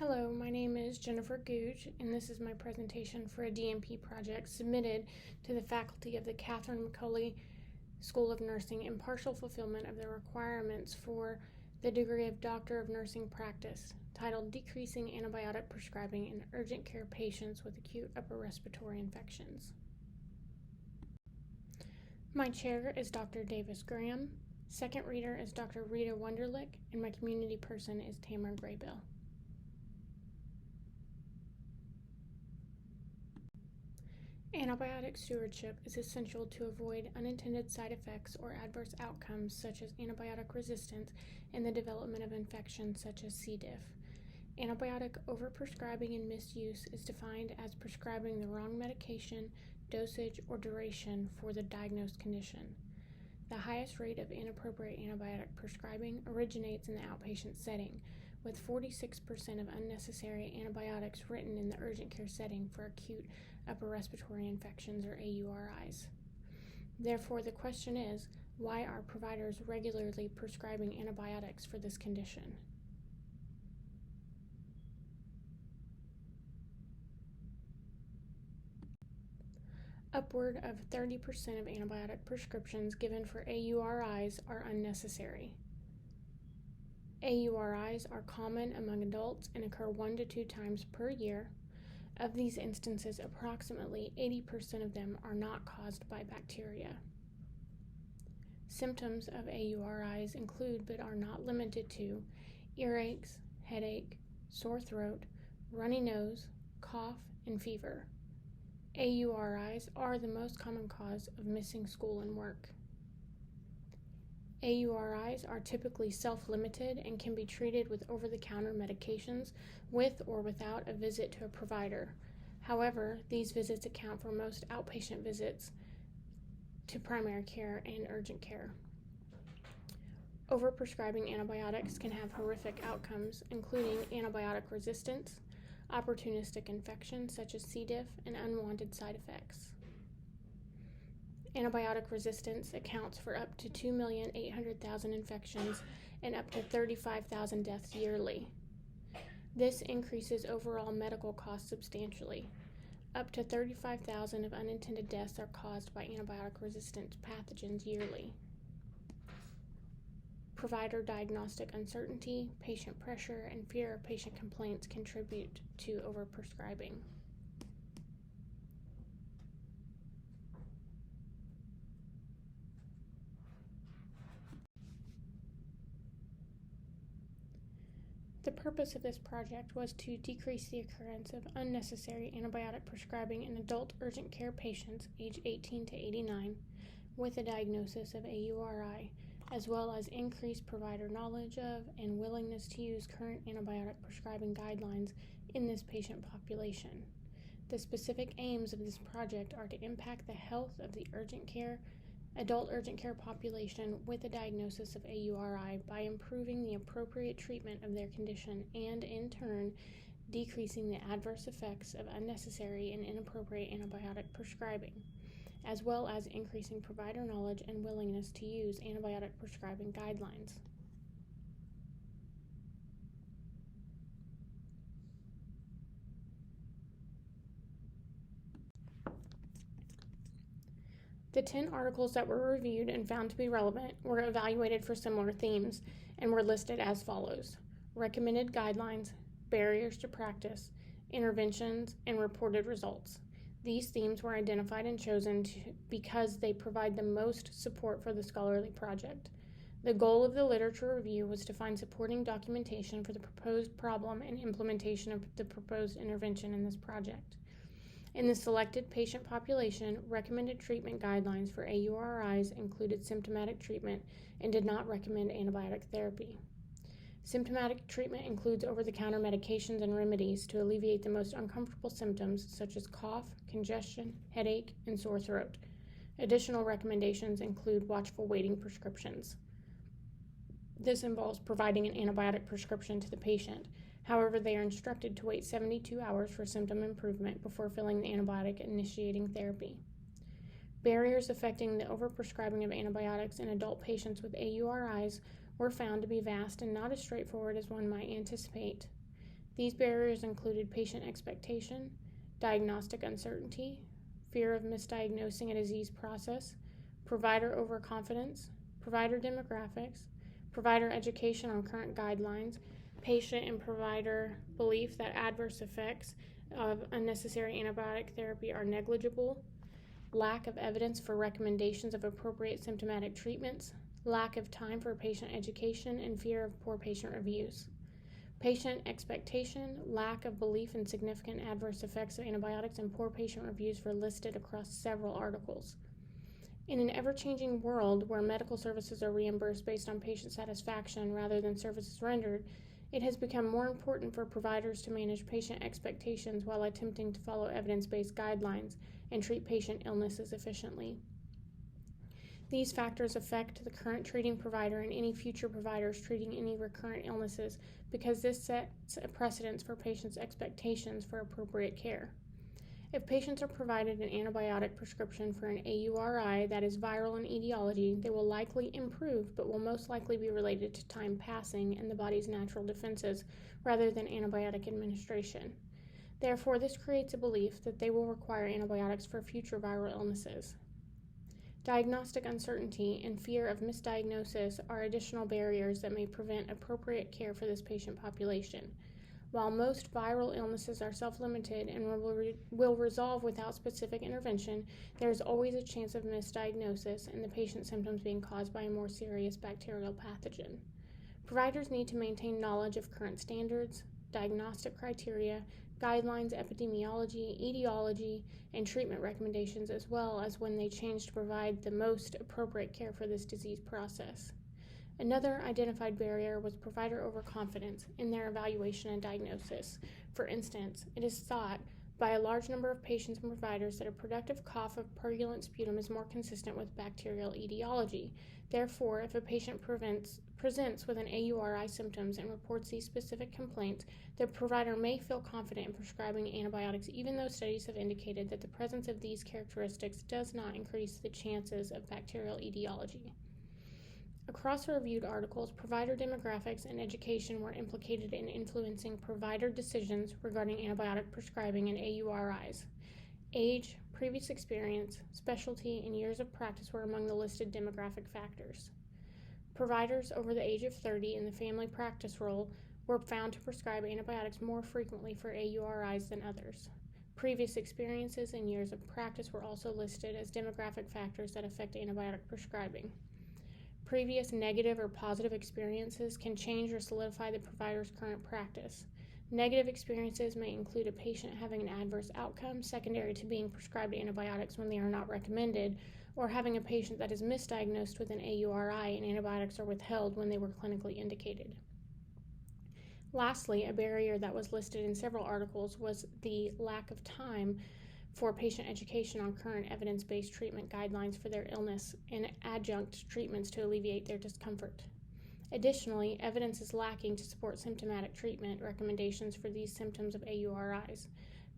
Hello, my name is Jennifer Gouge, and this is my presentation for a DNP project submitted to the faculty of the Catherine McCulley School of Nursing in partial fulfillment of the requirements for the degree of Doctor of Nursing Practice, titled Decreasing Antibiotic Prescribing in Urgent Care Patients with Acute Upper Respiratory Infections. My chair is Dr. Davis Graham, second reader is Dr. Rita Wunderlich, and my community person is Tamara Graybill. Antibiotic stewardship is essential to avoid unintended side effects or adverse outcomes such as antibiotic resistance and the development of infections such as C. diff. Antibiotic overprescribing and misuse is defined as prescribing the wrong medication, dosage, or duration for the diagnosed condition. The highest rate of inappropriate antibiotic prescribing originates in the outpatient setting, with 46% of unnecessary antibiotics written in the urgent care setting for acute upper respiratory infections or AURIs. Therefore, the question is, why are providers regularly prescribing antibiotics for this condition? Upward of 30% of antibiotic prescriptions given for AURIs are unnecessary. AURIs are common among adults and occur 1 to 2 times per year. Of these instances, approximately 80% of them are not caused by bacteria. Symptoms of AURIs include, but are not limited to, earaches, headache, sore throat, runny nose, cough, and fever. AURIs are the most common cause of missing school and work. AURIs are typically self-limited and can be treated with over-the-counter medications with or without a visit to a provider. However, these visits account for most outpatient visits to primary care and urgent care. Overprescribing antibiotics can have horrific outcomes, including antibiotic resistance, opportunistic infections such as C. diff, and unwanted side effects. Antibiotic resistance accounts for up to 2,800,000 infections and up to 35,000 deaths yearly. This increases overall medical costs substantially. Up to 35,000 of unintended deaths are caused by antibiotic-resistant pathogens yearly. Provider diagnostic uncertainty, patient pressure, and fear of patient complaints contribute to overprescribing. The purpose of this project was to decrease the occurrence of unnecessary antibiotic prescribing in adult urgent care patients aged 18 to 89 with a diagnosis of AURI, as well as increase provider knowledge of and willingness to use current antibiotic prescribing guidelines in this patient population. The specific aims of this project are to impact the health of the adult urgent care population with a diagnosis of AURI by improving the appropriate treatment of their condition and, in turn, decreasing the adverse effects of unnecessary and inappropriate antibiotic prescribing, as well as increasing provider knowledge and willingness to use antibiotic prescribing guidelines. The 10 articles that were reviewed and found to be relevant were evaluated for similar themes and were listed as follows: recommended guidelines, barriers to practice, interventions, and reported results. These themes were identified and chosen because they provide the most support for the scholarly project. The goal of the literature review was to find supporting documentation for the proposed problem and implementation of the proposed intervention in this project. In the selected patient population, recommended treatment guidelines for AURIs included symptomatic treatment and did not recommend antibiotic therapy. Symptomatic treatment includes over-the-counter medications and remedies to alleviate the most uncomfortable symptoms such as cough, congestion, headache, and sore throat. Additional recommendations include watchful waiting prescriptions. This involves providing an antibiotic prescription to the patient. However, they are instructed to wait 72 hours for symptom improvement before filling the antibiotic and initiating therapy. Barriers affecting the overprescribing of antibiotics in adult patients with AURIs were found to be vast and not as straightforward as one might anticipate. These barriers included patient expectation, diagnostic uncertainty, fear of misdiagnosing a disease process, provider overconfidence, provider demographics, provider education on current guidelines, patient and provider belief that adverse effects of unnecessary antibiotic therapy are negligible, lack of evidence for recommendations of appropriate symptomatic treatments, lack of time for patient education, and fear of poor patient reviews. Patient expectation, lack of belief in significant adverse effects of antibiotics, and poor patient reviews were listed across several articles. In an ever-changing world where medical services are reimbursed based on patient satisfaction rather than services rendered, it has become more important for providers to manage patient expectations while attempting to follow evidence-based guidelines and treat patient illnesses efficiently. These factors affect the current treating provider and any future providers treating any recurrent illnesses because this sets a precedence for patients' expectations for appropriate care. If patients are provided an antibiotic prescription for an AURI that is viral in etiology, they will likely improve but will most likely be related to time passing and the body's natural defenses rather than antibiotic administration. Therefore, this creates a belief that they will require antibiotics for future viral illnesses. Diagnostic uncertainty and fear of misdiagnosis are additional barriers that may prevent appropriate care for this patient population. While most viral illnesses are self-limited and will resolve without specific intervention, there is always a chance of misdiagnosis and the patient's symptoms being caused by a more serious bacterial pathogen. Providers need to maintain knowledge of current standards, diagnostic criteria, guidelines, epidemiology, etiology, and treatment recommendations, as well as when they change to provide the most appropriate care for this disease process. Another identified barrier was provider overconfidence in their evaluation and diagnosis. For instance, it is thought by a large number of patients and providers that a productive cough of purulent sputum is more consistent with bacterial etiology. Therefore, if a patient presents with an AURI symptoms and reports these specific complaints, the provider may feel confident in prescribing antibiotics even though studies have indicated that the presence of these characteristics does not increase the chances of bacterial etiology. Across the reviewed articles, provider demographics and education were implicated in influencing provider decisions regarding antibiotic prescribing and AURIs. Age, previous experience, specialty, and years of practice were among the listed demographic factors. Providers over the age of 30 in the family practice role were found to prescribe antibiotics more frequently for AURIs than others. Previous experiences and years of practice were also listed as demographic factors that affect antibiotic prescribing. Previous negative or positive experiences can change or solidify the provider's current practice. Negative experiences may include a patient having an adverse outcome secondary to being prescribed antibiotics when they are not recommended, or having a patient that is misdiagnosed with an AURI and antibiotics are withheld when they were clinically indicated. Lastly, a barrier that was listed in several articles was the lack of time for patient education on current evidence-based treatment guidelines for their illness and adjunct treatments to alleviate their discomfort. Additionally, evidence is lacking to support symptomatic treatment recommendations for these symptoms of AURIs.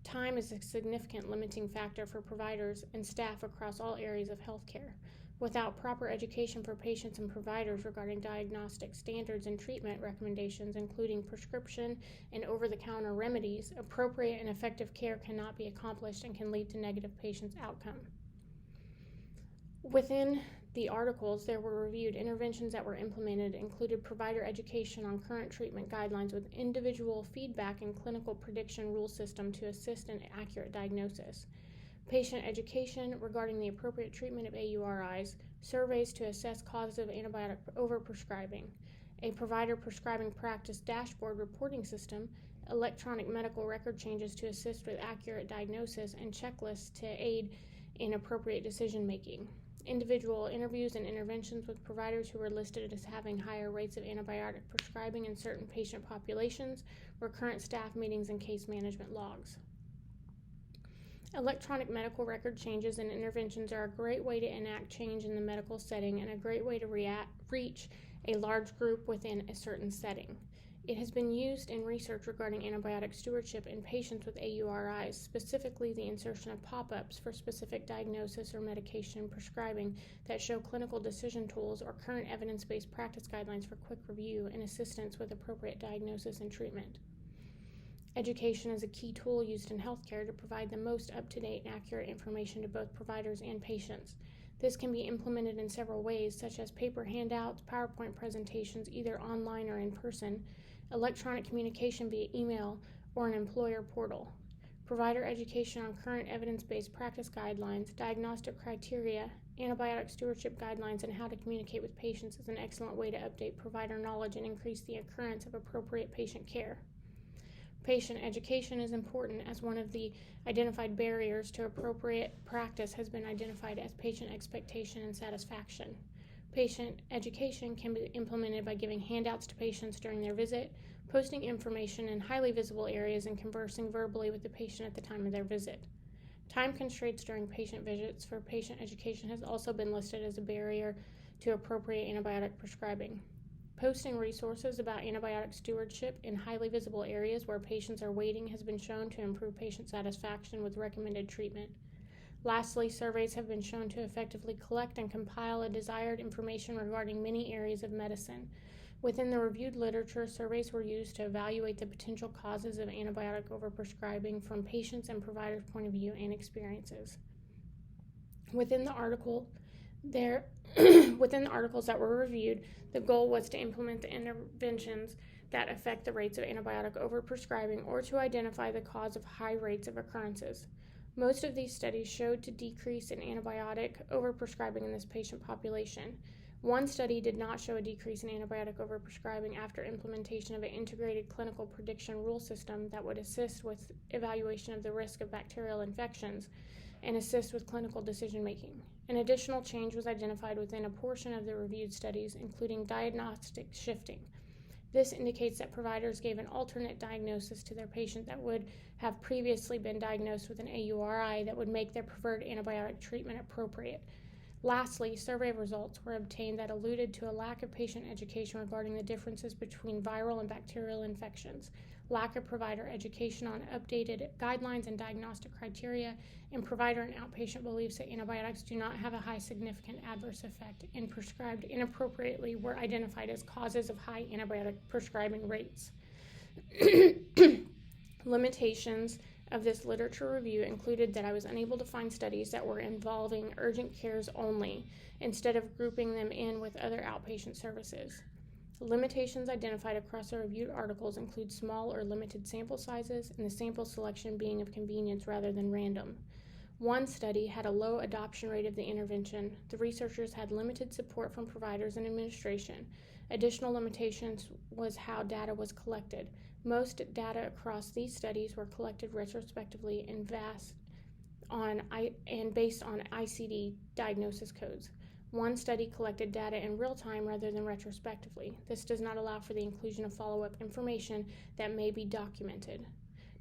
Time is a significant limiting factor for providers and staff across all areas of healthcare. Without proper education for patients and providers regarding diagnostic standards and treatment recommendations, including prescription and over-the-counter remedies, appropriate and effective care cannot be accomplished and can lead to negative patient outcome. Within the articles, there were reviewed interventions that were implemented, included provider education on current treatment guidelines with individual feedback and clinical prediction rule system to assist in accurate diagnosis. Patient education regarding the appropriate treatment of AURIs, surveys to assess causes of antibiotic overprescribing, a provider prescribing practice dashboard reporting system, electronic medical record changes to assist with accurate diagnosis, and checklists to aid in appropriate decision-making. Individual interviews and interventions with providers who were listed as having higher rates of antibiotic prescribing in certain patient populations, recurrent staff meetings, and case management logs. Electronic medical record changes and interventions are a great way to enact change in the medical setting and a great way to reach a large group within a certain setting. It has been used in research regarding antibiotic stewardship in patients with AURIs, specifically the insertion of pop-ups for specific diagnosis or medication prescribing that show clinical decision tools or current evidence-based practice guidelines for quick review and assistance with appropriate diagnosis and treatment. Education is a key tool used in healthcare to provide the most up-to-date and accurate information to both providers and patients. This can be implemented in several ways, such as paper handouts, PowerPoint presentations, either online or in person, electronic communication via email, or an employer portal. Provider education on current evidence-based practice guidelines, diagnostic criteria, antibiotic stewardship guidelines, and how to communicate with patients is an excellent way to update provider knowledge and increase the occurrence of appropriate patient care. Patient education is important as one of the identified barriers to appropriate practice has been identified as patient expectation and satisfaction. Patient education can be implemented by giving handouts to patients during their visit, posting information in highly visible areas, and conversing verbally with the patient at the time of their visit. Time constraints during patient visits for patient education has also been listed as a barrier to appropriate antibiotic prescribing. Posting resources about antibiotic stewardship in highly visible areas where patients are waiting has been shown to improve patient satisfaction with recommended treatment. Lastly, surveys have been shown to effectively collect and compile a desired information regarding many areas of medicine. Within the reviewed literature, surveys were used to evaluate the potential causes of antibiotic overprescribing from patients' and providers' point of view and experiences. Within the articles that were reviewed, the goal was to implement the interventions that affect the rates of antibiotic overprescribing or to identify the cause of high rates of occurrences. Most of these studies showed to decrease in antibiotic overprescribing in this patient population. One study did not show a decrease in antibiotic overprescribing after implementation of an integrated clinical prediction rule system that would assist with evaluation of the risk of bacterial infections and assist with clinical decision-making. An additional change was identified within a portion of the reviewed studies, including diagnostic shifting. This indicates that providers gave an alternate diagnosis to their patient that would have previously been diagnosed with an AURI that would make their preferred antibiotic treatment appropriate. Lastly, survey results were obtained that alluded to a lack of patient education regarding the differences between viral and bacterial infections, lack of provider education on updated guidelines and diagnostic criteria, and provider and outpatient beliefs that antibiotics do not have a high significant adverse effect and prescribed inappropriately were identified as causes of high antibiotic prescribing rates. Limitations of this literature review included that I was unable to find studies that were involving urgent cares only, instead of grouping them in with other outpatient services. The limitations identified across the reviewed articles include small or limited sample sizes and the sample selection being of convenience rather than random. One study had a low adoption rate of the intervention. The researchers had limited support from providers and administration. Additional limitations was how data was collected. Most data across these studies were collected retrospectively and based on ICD diagnosis codes. One study collected data in real time rather than retrospectively. This does not allow for the inclusion of follow-up information that may be documented.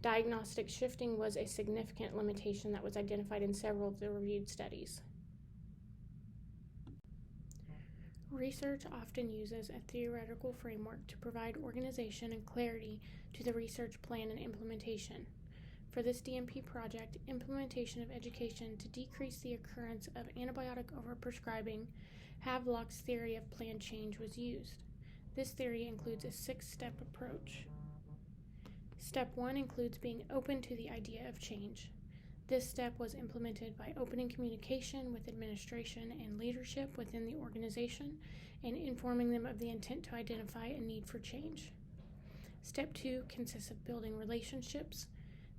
Diagnostic shifting was a significant limitation that was identified in several of the reviewed studies. Research often uses a theoretical framework to provide organization and clarity to the research plan and implementation. For this DMP project, implementation of education to decrease the occurrence of antibiotic overprescribing, Havelock's theory of plan change was used. This theory includes a 6-step approach. Step 1 includes being open to the idea of change. This step was implemented by opening communication with administration and leadership within the organization and informing them of the intent to identify a need for change. Step 2 consists of building relationships.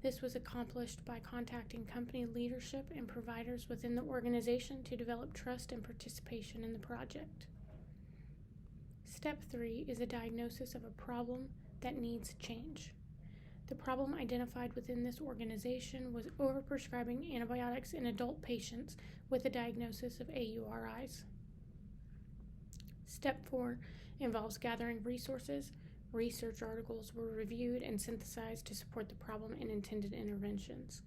This was accomplished by contacting company leadership and providers within the organization to develop trust and participation in the project. Step 3 is a diagnosis of a problem that needs change. The problem identified within this organization was overprescribing antibiotics in adult patients with a diagnosis of AURIs. Step 4 involves gathering resources. Research articles were reviewed and synthesized to support the problem and intended interventions.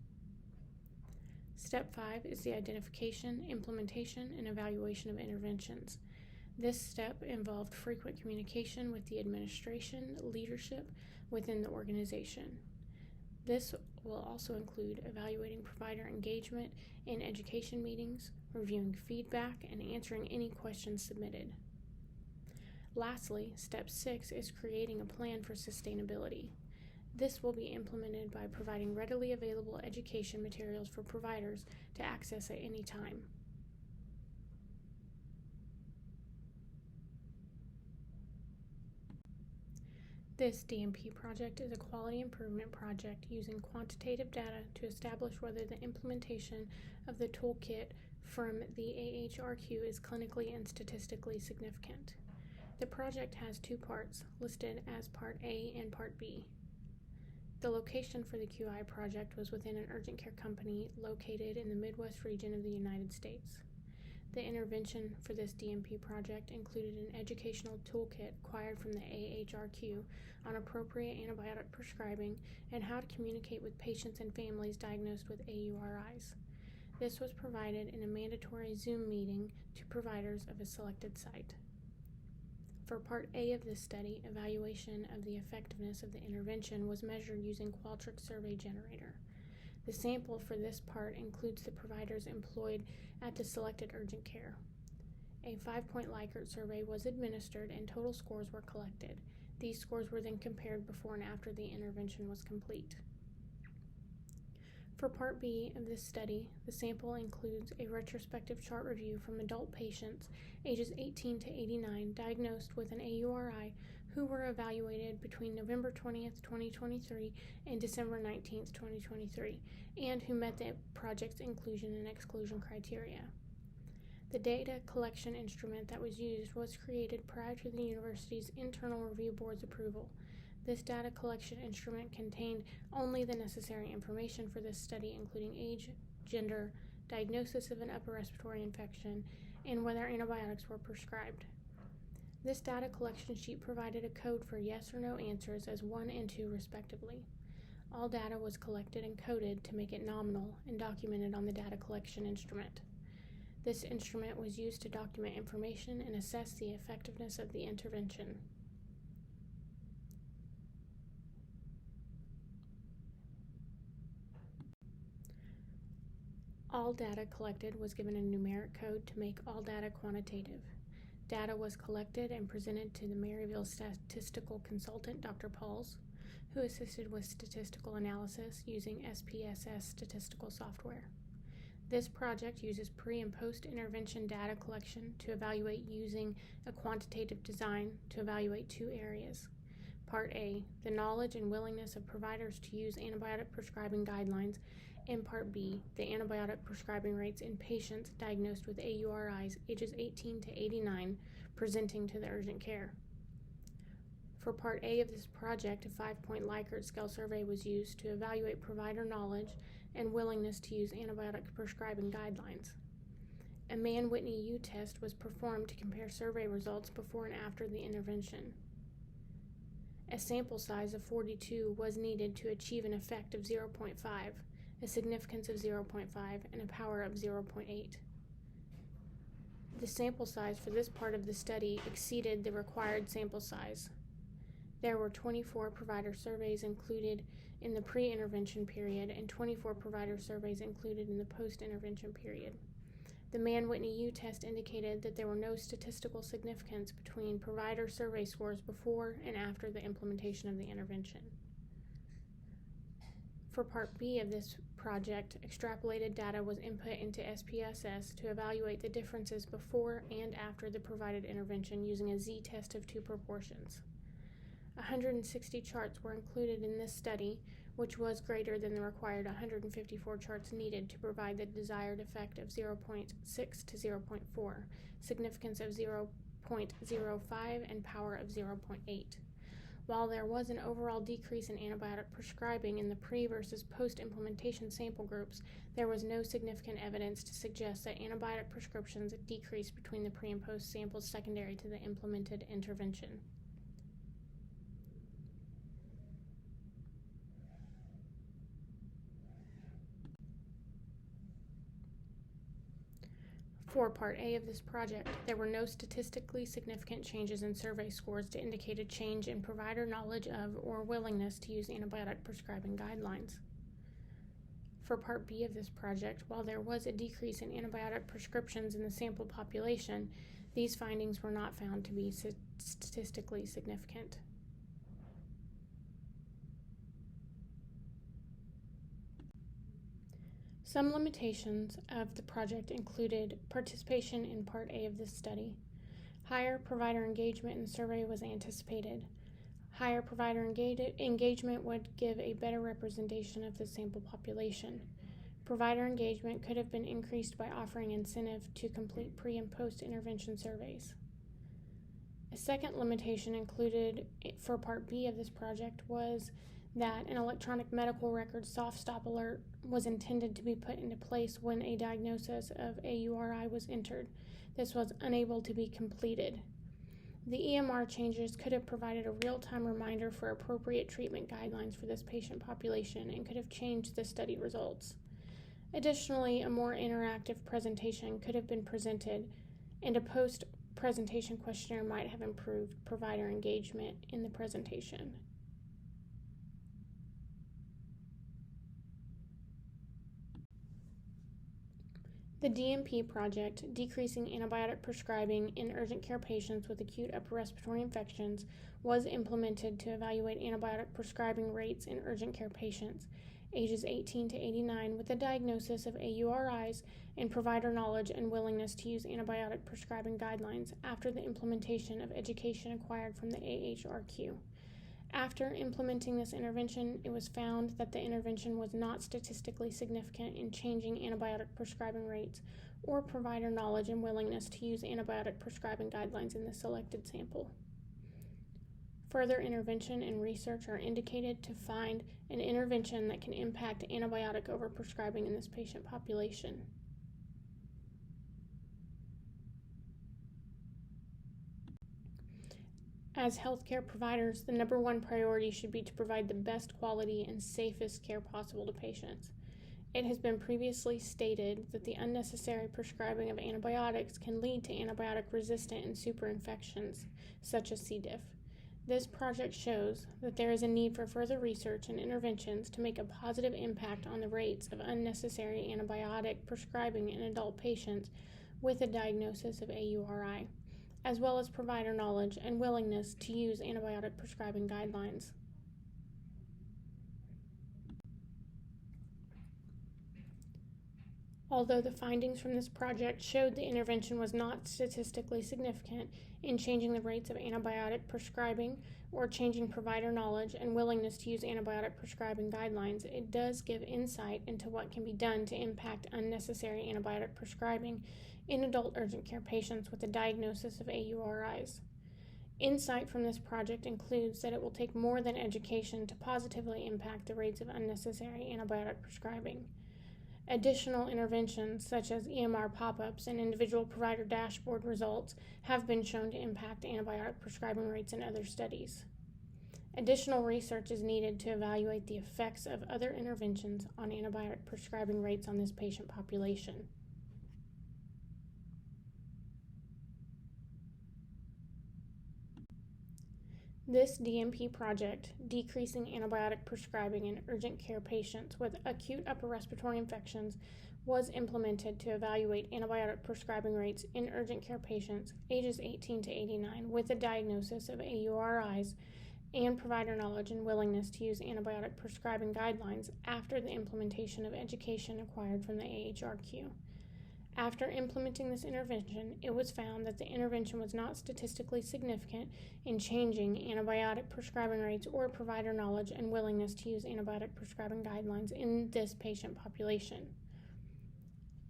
Step 5 is the identification, implementation, and evaluation of interventions. This step involved frequent communication with the administration, leadership within the organization. This will also include evaluating provider engagement in education meetings, reviewing feedback, and answering any questions submitted. Lastly, step 6 is creating a plan for sustainability. This will be implemented by providing readily available education materials for providers to access at any time. This DMP project is a quality improvement project using quantitative data to establish whether the implementation of the toolkit from the AHRQ is clinically and statistically significant. The project has two parts, listed as Part A and Part B. The location for the QI project was within an urgent care company located in the Midwest region of the United States. The intervention for this DMP project included an educational toolkit acquired from the AHRQ on appropriate antibiotic prescribing and how to communicate with patients and families diagnosed with AURIs. This was provided in a mandatory Zoom meeting to providers of a selected site. For Part A of this study, evaluation of the effectiveness of the intervention was measured using Qualtrics Survey Generator. The sample for this part includes the providers employed at the selected urgent care. A 5-point Likert survey was administered and total scores were collected. These scores were then compared before and after the intervention was complete. For Part B of this study, the sample includes a retrospective chart review from adult patients ages 18 to 89 diagnosed with an AURI who were evaluated between November 20th, 2023 and December 19th, 2023, and who met the project's inclusion and exclusion criteria. The data collection instrument that was used was created prior to the university's internal review board's approval. This data collection instrument contained only the necessary information for this study, including age, gender, diagnosis of an upper respiratory infection, and whether antibiotics were prescribed. This data collection sheet provided a code for yes or no answers as 1 and 2 respectively. All data was collected and coded to make it nominal and documented on the data collection instrument. This instrument was used to document information and assess the effectiveness of the intervention. All data collected was given a numeric code to make all data quantitative. Data was collected and presented to the Maryville statistical consultant, Dr. Pauls, who assisted with statistical analysis using SPSS statistical software. This project uses pre- and post-intervention data collection to evaluate using a quantitative design to evaluate two areas. Part A, the knowledge and willingness of providers to use antibiotic prescribing guidelines, and Part B, the antibiotic prescribing rates in patients diagnosed with AURIs ages 18 to 89 presenting to the urgent care. For Part A of this project, a 5-point Likert scale survey was used to evaluate provider knowledge and willingness to use antibiotic prescribing guidelines. A Mann-Whitney U test was performed to compare survey results before and after the intervention. A sample size of 42 was needed to achieve an effect of 0.5, a significance of 0.5, and a power of 0.8. The sample size for this part of the study exceeded the required sample size. There were 24 provider surveys included in the pre-intervention period and 24 provider surveys included in the post-intervention period. The Mann-Whitney U test indicated that there were no statistical significance between provider survey scores before and after the implementation of the intervention. For Part B of this project, extrapolated data was input into SPSS to evaluate the differences before and after the provided intervention using a z-test of 2 proportions. 160 charts were included in this study, which was greater than the required 154 charts needed to provide the desired effect of 0.6 to 0.4, significance of 0.05, and power of 0.8. While there was an overall decrease in antibiotic prescribing in the pre- versus post-implementation sample groups, there was no significant evidence to suggest that antibiotic prescriptions decreased between the pre- and post samples secondary to the implemented intervention. For Part A of this project, there were no statistically significant changes in survey scores to indicate a change in provider knowledge of or willingness to use antibiotic prescribing guidelines. For Part B of this project, while there was a decrease in antibiotic prescriptions in the sample population, these findings were not found to be statistically significant. Some limitations of the project included participation in Part A of this study. Higher provider engagement in the survey was anticipated. Higher provider engagement would give a better representation of the sample population. Provider engagement could have been increased by offering incentive to complete pre- and post-intervention surveys. A second limitation included for Part B of this project was that an electronic medical record soft stop alert was intended to be put into place when a diagnosis of AURI was entered. This was unable to be completed. The EMR changes could have provided a real-time reminder for appropriate treatment guidelines for this patient population and could have changed the study results. Additionally, a more interactive presentation could have been presented, and a post-presentation questionnaire might have improved provider engagement in the presentation. The DMP project, decreasing antibiotic prescribing in urgent care patients with acute upper respiratory infections, was implemented to evaluate antibiotic prescribing rates in urgent care patients ages 18 to 89 with a diagnosis of AURIs and provider knowledge and willingness to use antibiotic prescribing guidelines after the implementation of education acquired from the AHRQ. After implementing this intervention, it was found that the intervention was not statistically significant in changing antibiotic prescribing rates or provider knowledge and willingness to use antibiotic prescribing guidelines in the selected sample. Further intervention and research are indicated to find an intervention that can impact antibiotic overprescribing in this patient population. As healthcare providers, the number one priority should be to provide the best quality and safest care possible to patients. It has been previously stated that the unnecessary prescribing of antibiotics can lead to antibiotic-resistant and superinfections, such as C. diff. This project shows that there is a need for further research and interventions to make a positive impact on the rates of unnecessary antibiotic prescribing in adult patients with a diagnosis of AURI, as well as provider knowledge and willingness to use antibiotic prescribing guidelines. Although the findings from this project showed the intervention was not statistically significant in changing the rates of antibiotic prescribing or changing provider knowledge and willingness to use antibiotic prescribing guidelines, it does give insight into what can be done to impact unnecessary antibiotic prescribing in adult urgent care patients with a diagnosis of AURIs. Insight from this project includes that it will take more than education to positively impact the rates of unnecessary antibiotic prescribing. Additional interventions, such as EMR pop-ups and individual provider dashboard results, have been shown to impact antibiotic prescribing rates in other studies. Additional research is needed to evaluate the effects of other interventions on antibiotic prescribing rates on this patient population. This DMP project, decreasing antibiotic prescribing in urgent care patients with acute upper respiratory infections, was implemented to evaluate antibiotic prescribing rates in urgent care patients ages 18 to 89 with a diagnosis of AURIs and provider knowledge and willingness to use antibiotic prescribing guidelines after the implementation of education acquired from the AHRQ. After implementing this intervention, it was found that the intervention was not statistically significant in changing antibiotic prescribing rates or provider knowledge and willingness to use antibiotic prescribing guidelines in this patient population.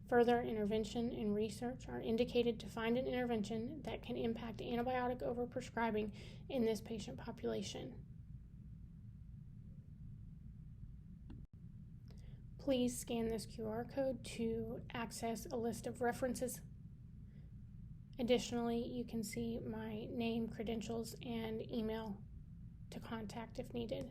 Further intervention and research are indicated to find an intervention that can impact antibiotic overprescribing in this patient population. Please scan this QR code to access a list of references. Additionally, you can see my name, credentials, and email to contact if needed.